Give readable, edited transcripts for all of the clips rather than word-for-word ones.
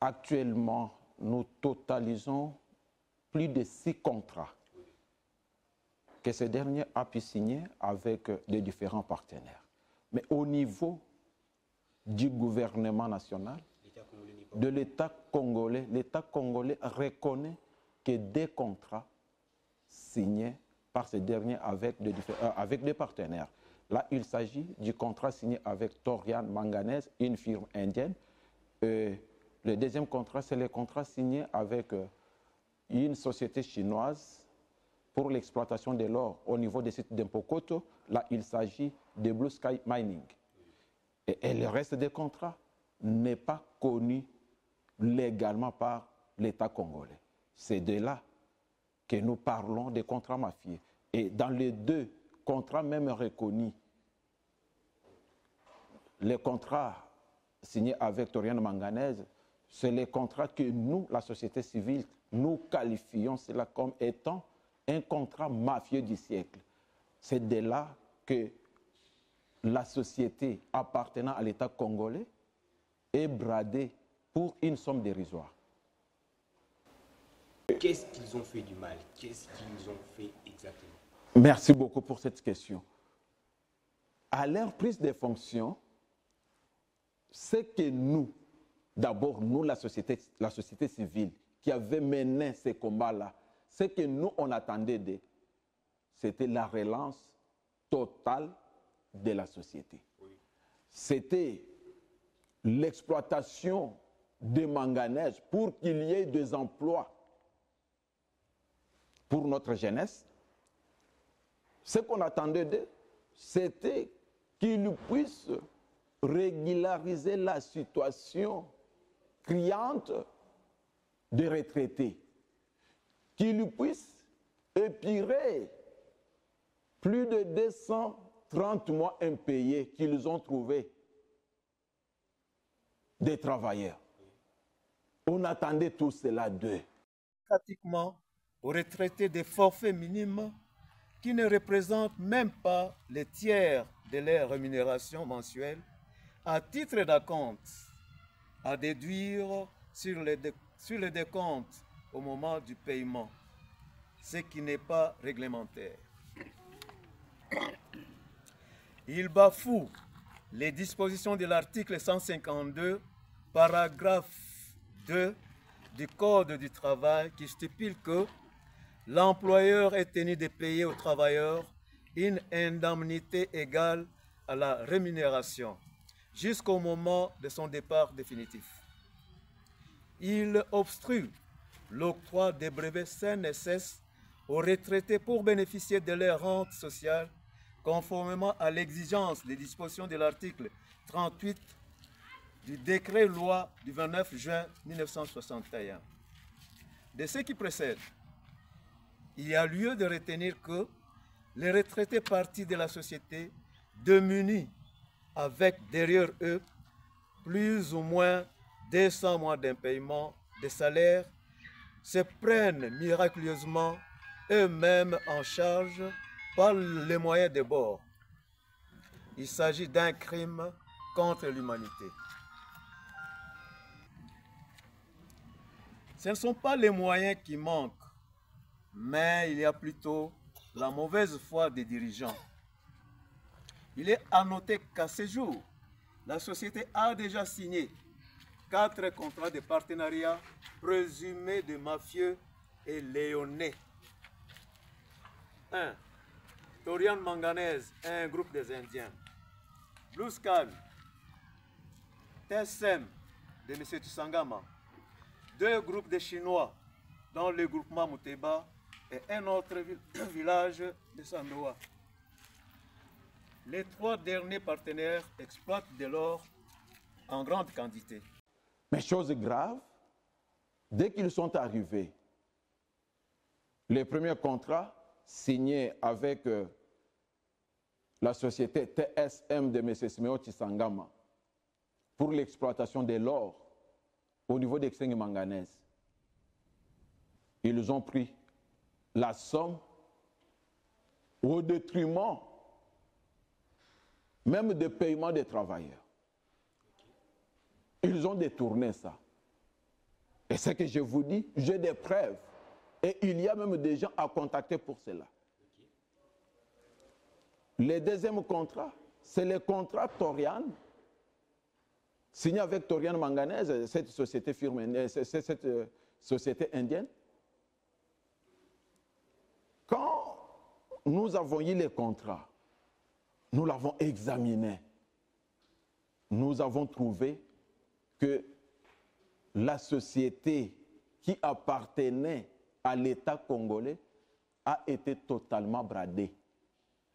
Actuellement, nous totalisons plus de 6 contrats que ce dernier a pu signer avec les différents partenaires. Mais au niveau du gouvernement national, de l'État congolais reconnaît que des contrats signés par ce dernier avec des partenaires. Là, il s'agit du contrat signé avec Torian Manganese, une firme indienne. Le deuxième contrat, c'est le contrat signé avec une société chinoise pour l'exploitation de l'or au niveau des sites d'Impokoto. Là, il s'agit de Blue Sky Mining. Et le reste des contrats n'est pas connu légalement par l'État congolais. C'est de là que nous parlons des contrats mafieux. Et dans les 2 contrats même reconnus, les contrats signés avec Torian Manganese, c'est les contrats que nous, la société civile, nous qualifions cela comme étant un contrat mafieux du siècle. C'est de là que la société appartenant à l'État congolais est bradée pour une somme dérisoire. Qu'est-ce qu'ils ont fait du mal? Qu'est-ce qu'ils ont fait exactement? Merci beaucoup pour cette question. À leur prise de fonction, c'est que nous, d'abord nous, la société civile, qui avait mené ces combats-là, ce que nous, on attendait d'eux, c'était la relance totale de la société. Oui. C'était l'exploitation des manganèses pour qu'il y ait des emplois pour notre jeunesse. Ce qu'on attendait d'eux, c'était qu'ils puissent régulariser la situation criante des retraités, qu'ils puissent épirer plus de 230 mois impayés qu'ils ont trouvés des travailleurs. On attendait tout cela d'eux. Pratiquement aux retraités des forfaits minimes qui ne représentent même pas les tiers de leur rémunération mensuelle, à titre d'acompte, à déduire sur le décompte au moment du paiement, ce qui n'est pas réglementaire. Il bafoue les dispositions de l'article 152, paragraphe 2 du Code du travail qui stipule que l'employeur est tenu de payer aux travailleurs une indemnité égale à la rémunération jusqu'au moment de son départ définitif. Il obstrue l'octroi des brevets CNSS aux retraités pour bénéficier de leur rente sociale conformément à l'exigence des dispositions de l'article 38 du décret-loi du 29 juin 1961. De ce qui précède, il y a lieu de retenir que les retraités partis de la société, démunis avec derrière eux plus ou moins 200 mois d'impayement de salaire, se prennent miraculeusement eux-mêmes en charge par les moyens de bord. Il s'agit d'un crime contre l'humanité. Ce ne sont pas les moyens qui manquent, mais il y a plutôt la mauvaise foi des dirigeants. Il est à noter qu'à ce jour, la société a déjà signé 4 contrats de partenariat présumés de mafieux et léonais. 1. Torian Manganese, un groupe des Indiens. Blue Sky, TSM de M. Tsangama. 2 groupes de Chinois, dont le groupement Mouteba et un autre village de Sandoa. Les 3 derniers partenaires exploitent de l'or en grande quantité. Mais chose grave, dès qu'ils sont arrivés, les premiers contrats signés avec la société TSM de M. Siméon Tsangama pour l'exploitation de l'or au niveau des Xingu Manganese, ils ont pris la somme au détriment même des paiements des travailleurs. Ils ont détourné ça. Et ce que je vous dis, j'ai des preuves. Et il y a même des gens à contacter pour cela. Le deuxième contrat, c'est le contrat Torian, signé avec Torian Manganese, cette société indienne. Quand nous avons eu les contrats, nous l'avons examiné. Nous avons trouvé que la société qui appartenait à l'État congolais a été totalement bradée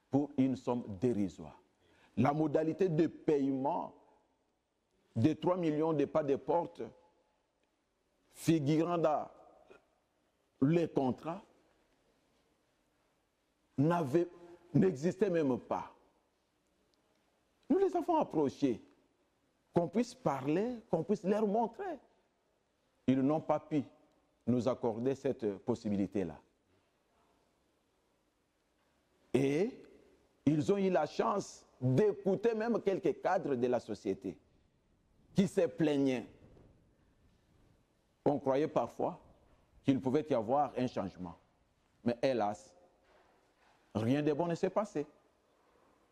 pour une somme dérisoire. La modalité de paiement de 3 millions de pas de porte figurant dans les contrats n'existait même pas. Nous les avons approchés, qu'on puisse parler, qu'on puisse leur montrer. Ils n'ont pas pu nous accorder cette possibilité-là. Et ils ont eu la chance d'écouter même quelques cadres de la société qui se plaignaient. On croyait parfois qu'il pouvait y avoir un changement. Mais hélas, rien de bon ne s'est passé.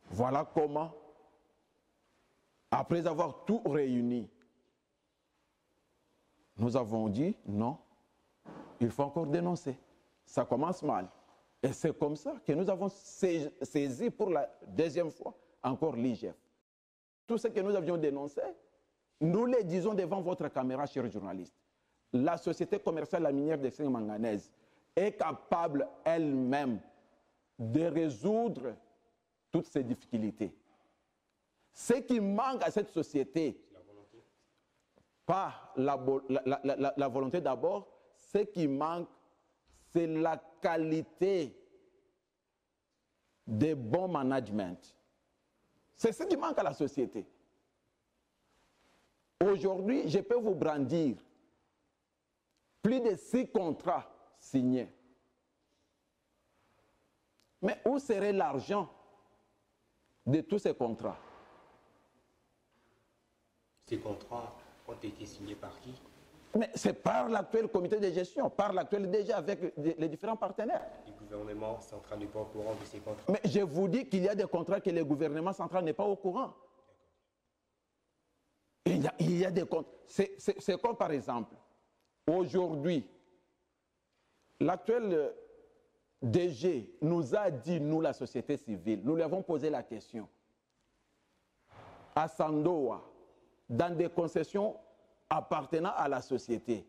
Voilà comment, après avoir tout réuni, nous avons dit non, il faut encore dénoncer. Ça commence mal. Et c'est comme ça que nous avons saisi pour la deuxième fois encore l'IGF. Tout ce que nous avions dénoncé, nous le disons devant votre caméra, chers journalistes. La société commerciale la minière d'Excellence Manganèse est capable elle-même de résoudre toutes ces difficultés. Ce qui manque à cette société, pas la volonté d'abord, ce qui manque, c'est la qualité de bon management. C'est ce qui manque à la société. Aujourd'hui, je peux vous brandir plus de 6 contrats signés. Mais où serait l'argent de tous ces contrats? Ces contrats ont été signés par qui? Mais c'est par l'actuel comité de gestion, par l'actuel DG avec les différents partenaires. Le gouvernement central n'est pas au courant de ces contrats. Mais je vous dis qu'il y a des contrats que le gouvernement central n'est pas au courant. Il y a des contrats. C'est comme par exemple, aujourd'hui, l'actuel DG nous a dit, nous la société civile, nous lui avons posé la question. À Sandoa, dans des concessions appartenant à la société,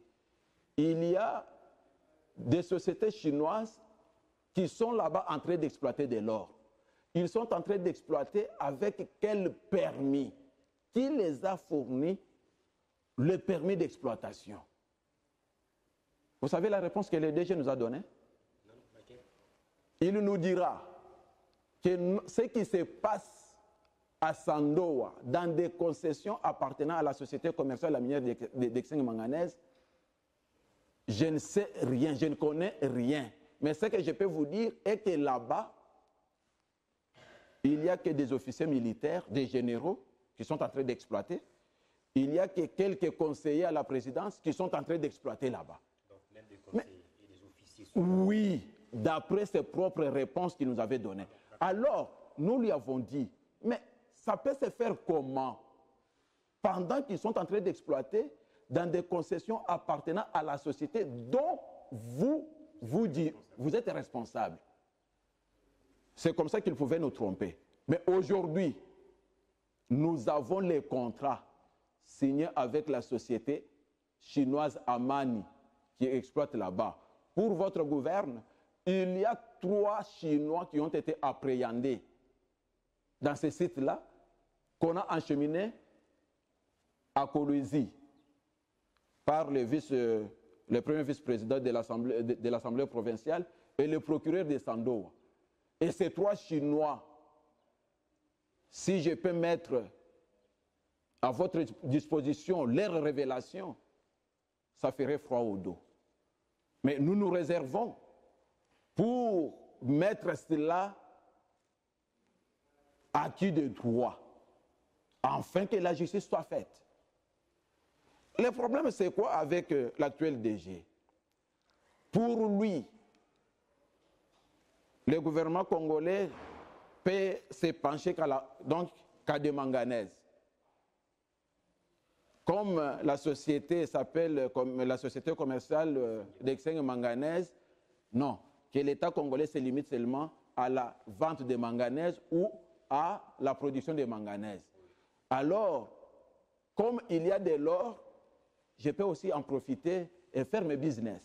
il y a des sociétés chinoises qui sont là-bas en train d'exploiter de l'or. Ils sont en train d'exploiter avec quel permis? Qui les a fournis le permis d'exploitation? Vous savez la réponse que le DG nous a donnée? Il nous dira que ce qui se passe à Sandoa, dans des concessions appartenant à la société commerciale la minière d'Excellence Manganèse, je ne sais rien, je ne connais rien. Mais ce que je peux vous dire est que là-bas, il n'y a que des officiers militaires, des généraux qui sont en train d'exploiter. Il n'y a que quelques conseillers à la présidence qui sont en train d'exploiter là-bas. Donc même des conseillers et des officiers sont... Oui, d'après ses propres réponses qu'il nous avait données. Alors, nous lui avons dit, mais ça peut se faire comment? Pendant qu'ils sont en train d'exploiter dans des concessions appartenant à la société dont vous êtes responsable. C'est comme ça qu'ils pouvaient nous tromper. Mais aujourd'hui, nous avons les contrats signés avec la société chinoise Amani qui exploite là-bas. Pour votre gouverne, il y a 3 Chinois qui ont été appréhendés dans ces sites-là, qu'on a acheminés à Kolwezi par le premier vice-président de l'Assemblée provinciale et le procureur de Sandoa. Et ces 3 Chinois, si je peux mettre à votre disposition leurs révélations, ça ferait froid au dos. Mais nous nous réservons pour mettre cela acquis de droit, afin que la justice soit faite. le problème, c'est quoi avec l'actuel DG? Pour lui, le gouvernement congolais peut se pencher qu'à des manganèses. Comme la société s'appelle comme la société commerciale d'Exeng Manganèse, non, que l'État congolais se limite seulement à la vente de manganèse ou à la production de manganèse. Alors, comme il y a de l'or, je peux aussi en profiter et faire mes business.